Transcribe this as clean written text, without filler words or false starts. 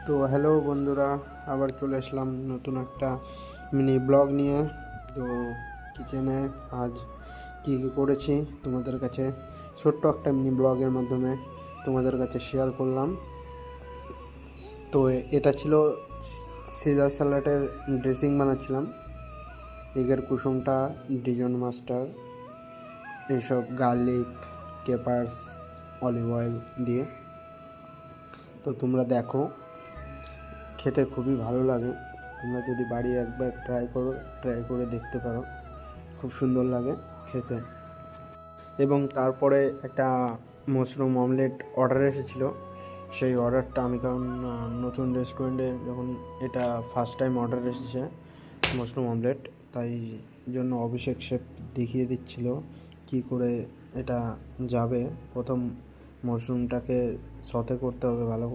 তো হ্যালো বন্ধুরা, আবার চলে আসলাম নতুন একটা মিনি ব্লগ নিয়ে। তো কিচেনে আজ কী কী করেছি তোমাদের কাছে ছোট্ট একটা মিনি ব্লগের মাধ্যমে তোমাদের কাছে শেয়ার করলাম। তো এটা ছিল সিজার স্যালাডের ড্রেসিং বানাচ্ছিলাম। এগের কুসুমটা, ডিজন মাস্টার, এইসব গার্লিক, কেপার্স, অলিভ অয়েল দিয়ে। তো তোমরা দেখো, খেতে খুবই ভালো লাগে। তোমরা যদি বাড়ি একবার ট্রাই করে দেখতে পারো, খুব সুন্দর লাগে খেতে। এবং তারপরে একটা মাশরুম অমলেট অর্ডার এসেছিলো। সেই অর্ডারটা আমি, কারণ নতুন রেস্টুরেন্টে যখন এটা ফার্স্ট টাইম অর্ডার এসেছে মাশরুম অমলেট, তাই জন্য অভিষেক শেফ দেখিয়ে দিচ্ছিল কী করে এটা যাবে। প্রথম মাশরুমটাকে সতে করতে হবে ভালো করে।